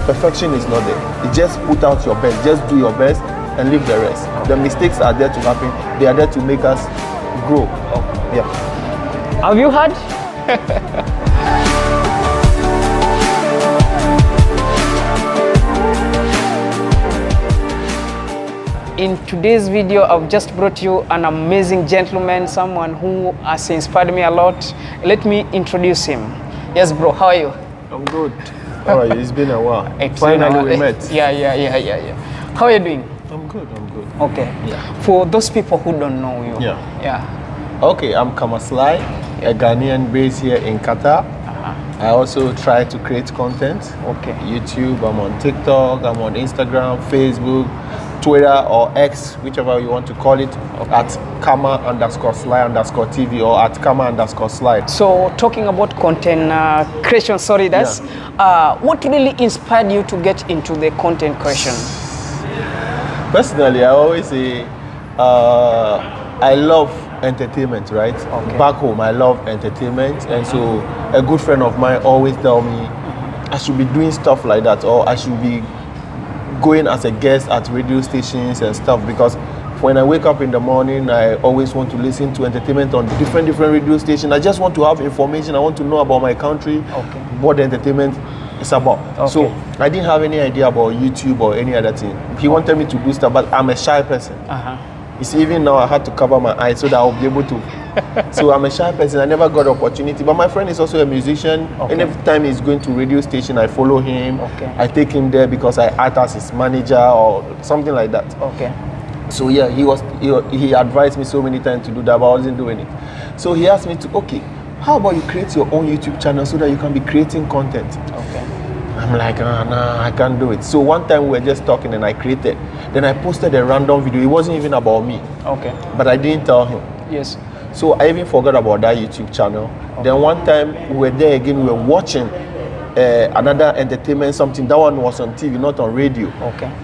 Perfection is not there. You just put out your best, just do your best and leave the rest. The mistakes are there to happen. They are there to make us grow. Yeah. Have you heard? In today's video, I've just brought you an amazing gentleman, someone who has inspired me a lot. Let me introduce him. Yes, bro, how are you? I'm good. How are you? It's been a while. Finally we met. Yeah. How are you doing? I'm good. Okay. Yeah. For those people who don't know you. Yeah. Okay, I'm Kamaslai, a Ghanaian based here in Qatar. I also try to create content. Okay. YouTube, I'm on TikTok, I'm on Instagram, Facebook, Twitter or X, whichever you want to call it, at Kama_Sly_TV or at Kama_Sly. So talking about content creation, what really inspired you to get into the content creation? Personally, I always say I love entertainment, right? Okay. Back home, I love entertainment, and so a good friend of mine always tell me I should be doing stuff like that, or I should be going as a guest at radio stations and stuff, because when I wake up in the morning, I always want to listen to entertainment on different radio stations. I just want to have information. I want to know about my country, what the entertainment is about. So I didn't have any idea about YouTube or any other thing. He wanted me to do stuff, but I'm a shy person. You see, even now I had to cover my eyes so that I'll be able to. So I'm a shy person. I never got the opportunity. But my friend is also a musician. And every time he's going to radio station, I follow him. I take him there because I act as his manager or something like that. So yeah, he advised me so many times to do that, but I wasn't doing it. So he asked me to, how about you create your own YouTube channel so that you can be creating content? I'm like, nah, I can't do it. So one time we were just talking and I created. Then I posted a random video. It wasn't even about me. But I didn't tell him. Yes. So I even forgot about that YouTube channel. Then one time we were there again, we were watching another entertainment something. That one was on TV, not on radio.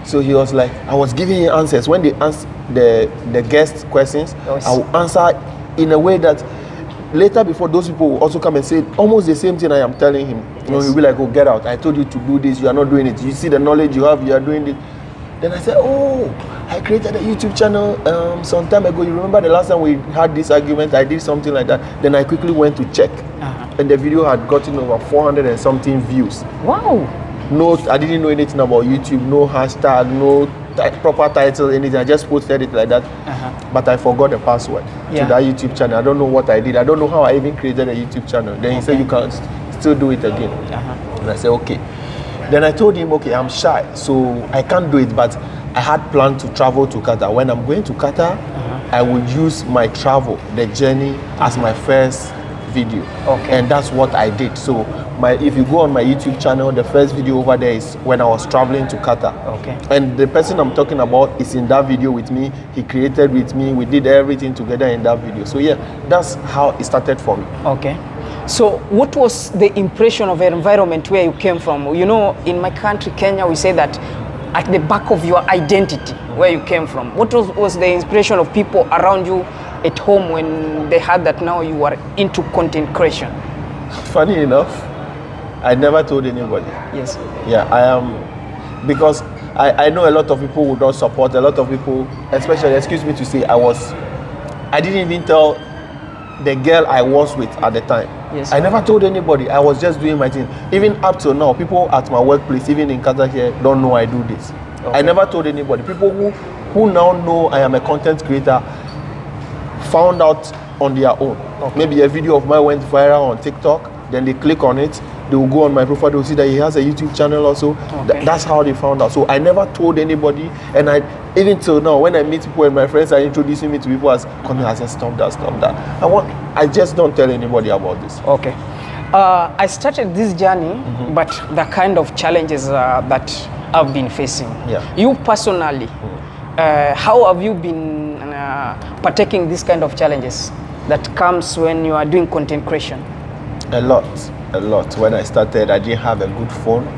So he was like, I was giving him answers. When they asked the guest questions, I would answer in a way that later, before those people will also come and say almost the same thing I am telling him. You know, he'll be like, oh, get out. I told you to do this. You are not doing it. You see the knowledge you have, you are doing it. Then I said, I created a YouTube channel some time ago. You remember the last time we had this argument? I did something like that. Then I quickly went to check. And the video had gotten over 400 and something views. Wow. No, I didn't know anything about YouTube. No hashtag, no proper title, anything. I just posted it like that. But I forgot the password to that YouTube channel. I don't know what I did. I don't know how I even created a YouTube channel. Then he said, you can still do it again. And I said, okay. Then I told him, okay, I'm shy, so I can't do it, but I had planned to travel to Qatar. When I'm going to Qatar, I would use my travel, the journey, as my first video. And that's what I did. So if you go on my YouTube channel, the first video over there is when I was traveling to Qatar. And the person I'm talking about is in that video with me. He created with me. We did everything together in that video. So yeah, that's how it started for me. So what was the impression of the environment where you came from? You know, in my country, Kenya, we say that at the back of your identity, where you came from. What was the impression of people around you at home when they heard that now you are into content creation? Funny enough, I never told anybody. Yes. Yeah, I am, because I know a lot of people would not support, a lot of people, especially, excuse me to say, I didn't even tell the girl I was with at the time. I never told anybody. I was just doing my thing. Even up till now, people at my workplace, even in Qatar here, don't know I do this. I never told anybody. People who now know I am a content creator found out on their own. Maybe a video of mine went viral on TikTok, then they click on it, they will go on my profile, they will see that he has a YouTube channel also. That's how they found out. So I never told anybody, and even till now, when I meet people and my friends are introducing me to people as content, I say stop that. I just don't tell anybody about this. I started this journey, but the kind of challenges that I've been facing. You personally, how have you been partaking this kind of challenges that comes when you are doing content creation? A lot. When I started, I didn't have a good phone.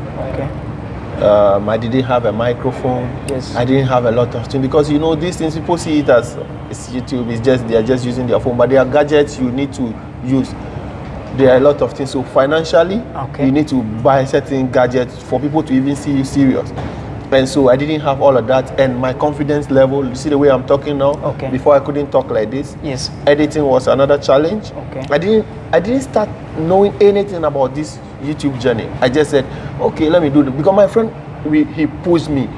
I didn't have a microphone. I didn't have a lot of things, because you know these things, people see it as it's YouTube. They are just using their phone, but they are gadgets you need to use. there are a lot of things. So financially, Okay. you need to buy certain gadgets for people to even see you serious. And so I didn't have all of that, and my confidence level, you see the way I'm talking now, Okay. before I couldn't talk like this. Yes. Editing was another challenge. Okay. I didn't start knowing anything about this YouTube journey. I just said, okay, let me do it. Because my friend, he pushed me.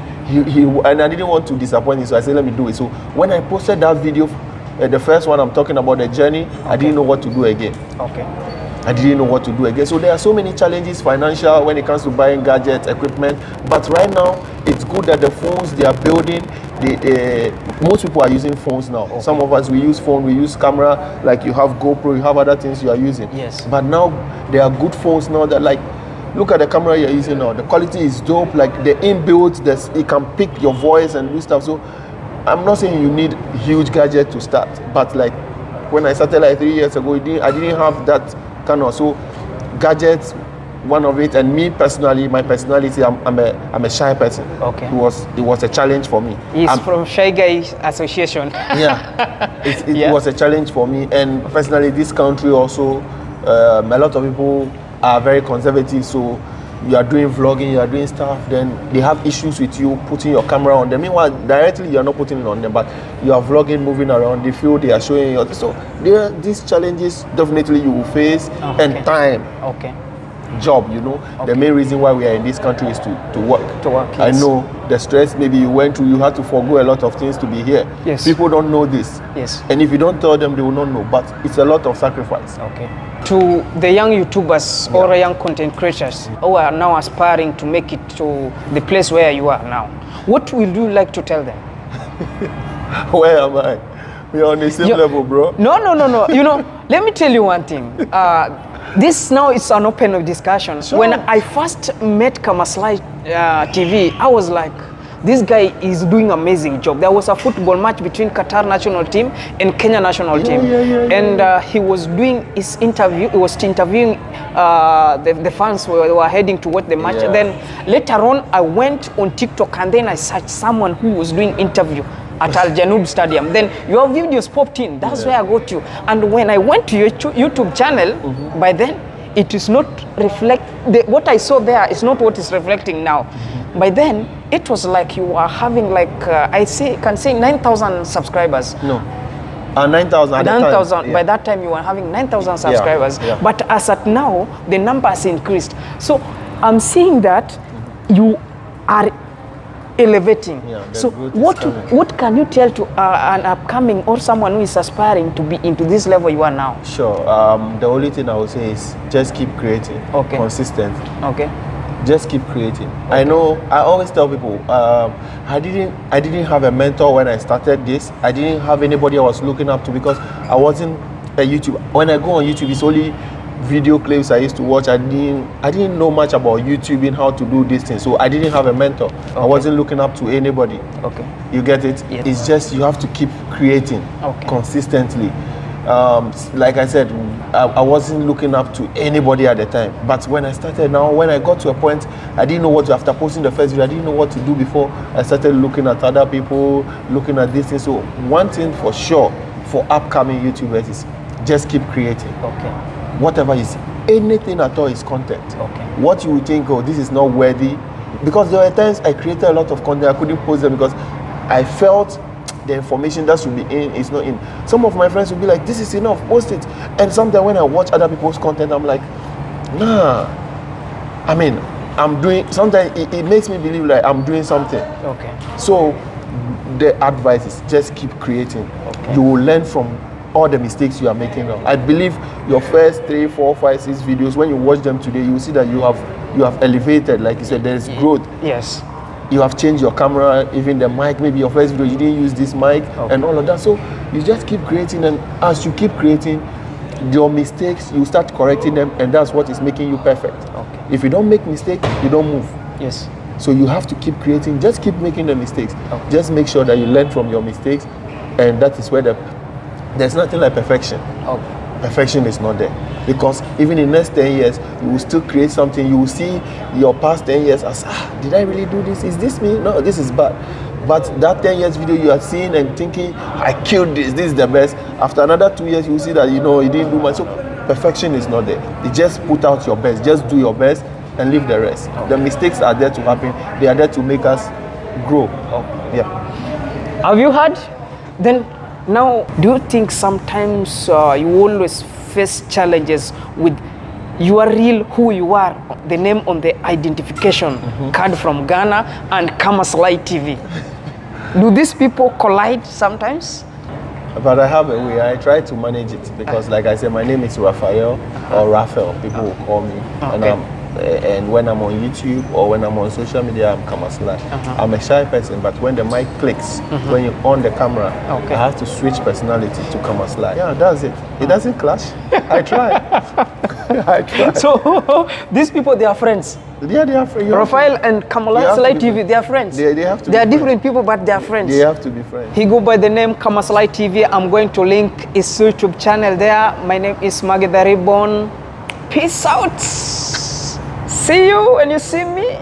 And I didn't want to disappoint him, so I said, let me do it. So when I posted that video, the first one I'm talking about the journey, I didn't know what to do again. Okay. I didn't know what to do again. So there are so many challenges, financial, when it comes to buying gadgets, equipment. But right now, it's good that the phones they are building, most people are using phones now. Okay. Some of us, we use phone, we use camera, like you have GoPro, you have other things you are using. Yes. But now, there are good phones now that like, look at the camera you're using now. The quality is dope, like the inbuilt, it can pick your voice and do stuff. So I'm not saying you need huge gadget to start, but like when I started like 3 years ago, I didn't have that kind of, so gadgets, one of it, and me personally, my personality, I'm a shy person. Okay. It was a challenge for me. He's from Shy Guy Association. Yeah, it was a challenge for me, and personally, this country also, a lot of people are very conservative, so you are doing vlogging, you are doing stuff, then they have issues with you putting your camera on them. Meanwhile, directly you are not putting it on them, but you are vlogging, moving around, they feel they are showing you. So there are these challenges definitely you will face, and time. Okay. Job, you know. Okay. The main reason why we are in this country is to work. To work, yes. I know the stress maybe you went through, you had to forgo a lot of things to be here. Yes. People don't know this. Yes. And if you don't tell them, they will not know. But it's a lot of sacrifice. Okay. To the young YouTubers or young content creators who are now aspiring to make it to the place where you are now, what will you like to tell them? Where am I? We are on the same level, bro. No. You know, let me tell you one thing. This now is an open discussion. Sure. When I first met Kamaslai TV, I was like, this guy is doing amazing job. There was a football match between Qatar national team and Kenya national team. And he was doing his interview, he was interviewing the fans who were heading to watch the match. Yeah. Then later on, I went on TikTok and then I searched someone who was doing interview at Al Janoub Stadium. Then your videos popped in. That's where I got you. And when I went to your YouTube channel, by then, it is not what I saw there is not what is reflecting now. By then, it was like you are having like, can say 9,000 subscribers. No. 9,000 at 9,000. Yeah. By that time, you were having 9,000 subscribers. Yeah. But as at now, the number has increased. So I'm seeing that you are elevating. Yeah, so what can you tell to an upcoming or someone who is aspiring to be into this level you are now? Sure. The only thing I would say is just keep creating. Okay. Consistent. Okay. Just keep creating. Okay. I know. I always tell people. I didn't have a mentor when I started this. I didn't have anybody I was looking up to because I wasn't a YouTube. When I go on YouTube, it's only video clips I used to watch. I didn't know much about YouTube and how to do these things, so I didn't have a mentor. Okay. I wasn't looking up to anybody. Okay. You get it? Yes. It's just you have to keep creating consistently. Like I said, I wasn't looking up to anybody at the time. But when I started now, when I got to a point, I didn't know what to, after posting the first video, I didn't know what to do before I started looking at other people, looking at this thing. So one thing for sure for upcoming YouTubers is just keep creating. Okay. Whatever is, anything at all is content. Okay. What you would think, oh, this is not worthy. Because there were times I created a lot of content, I couldn't post them because I felt the information that should be in is not in. Some of my friends would be like, this is enough, post it. And sometimes when I watch other people's content, I'm like, nah. I mean, I'm doing, sometimes it makes me believe like I'm doing something. Okay. So the advice is just keep creating. Okay. You will learn from all the mistakes you are making now. I believe your first 3, 4, 5, 6 videos, when you watch them today, you will see that you have elevated, like you said, there is growth. Yes. You have changed your camera, even the mic, maybe your first video, you didn't use this mic and all of that. So you just keep creating, and as you keep creating, your mistakes, you start correcting them, and that's what is making you perfect. Okay. If you don't make mistakes, you don't move. Yes. So you have to keep creating, just keep making the mistakes. Okay. Just make sure that you learn from your mistakes, and that is where there's nothing like perfection. Okay. Perfection is not there, because even in the next 10 years you will still create something. You will see your past 10 years as, did I really do this? Is this me? No, this is bad. But that 10 years video you are seeing and thinking, I killed this is the best. After another 2 years you will see that you didn't do much. So Perfection is not there. You just put out your best. Just do your best and leave the rest. The mistakes are there to happen. They are there to make us grow. Yeah. Have you heard? Then now, do you think sometimes you always face challenges with you are real who you are, the name on the identification card from Ghana and Kamaslai TV? Do these people collide sometimes? But I have a way. I try to manage it because, like I said, my name is Raphael or Raphael. People will call me, and when I'm on YouTube or when I'm on social media, I'm Kamaslai. I'm a shy person, but when the mic clicks, when you're on the camera, I have to switch personality to Kamaslai. Yeah, that's it. It doesn't clash. I try. I try. So these people, they are friends. Yeah, they are friends. Raphael and Kamaslai TV, they are friends. They have to. They are different people, but they are friends. They have to be friends. He go by the name Kamaslai TV. I'm going to link his YouTube channel there. My name is Maggie the Ribbon. Peace out. See you when you see me.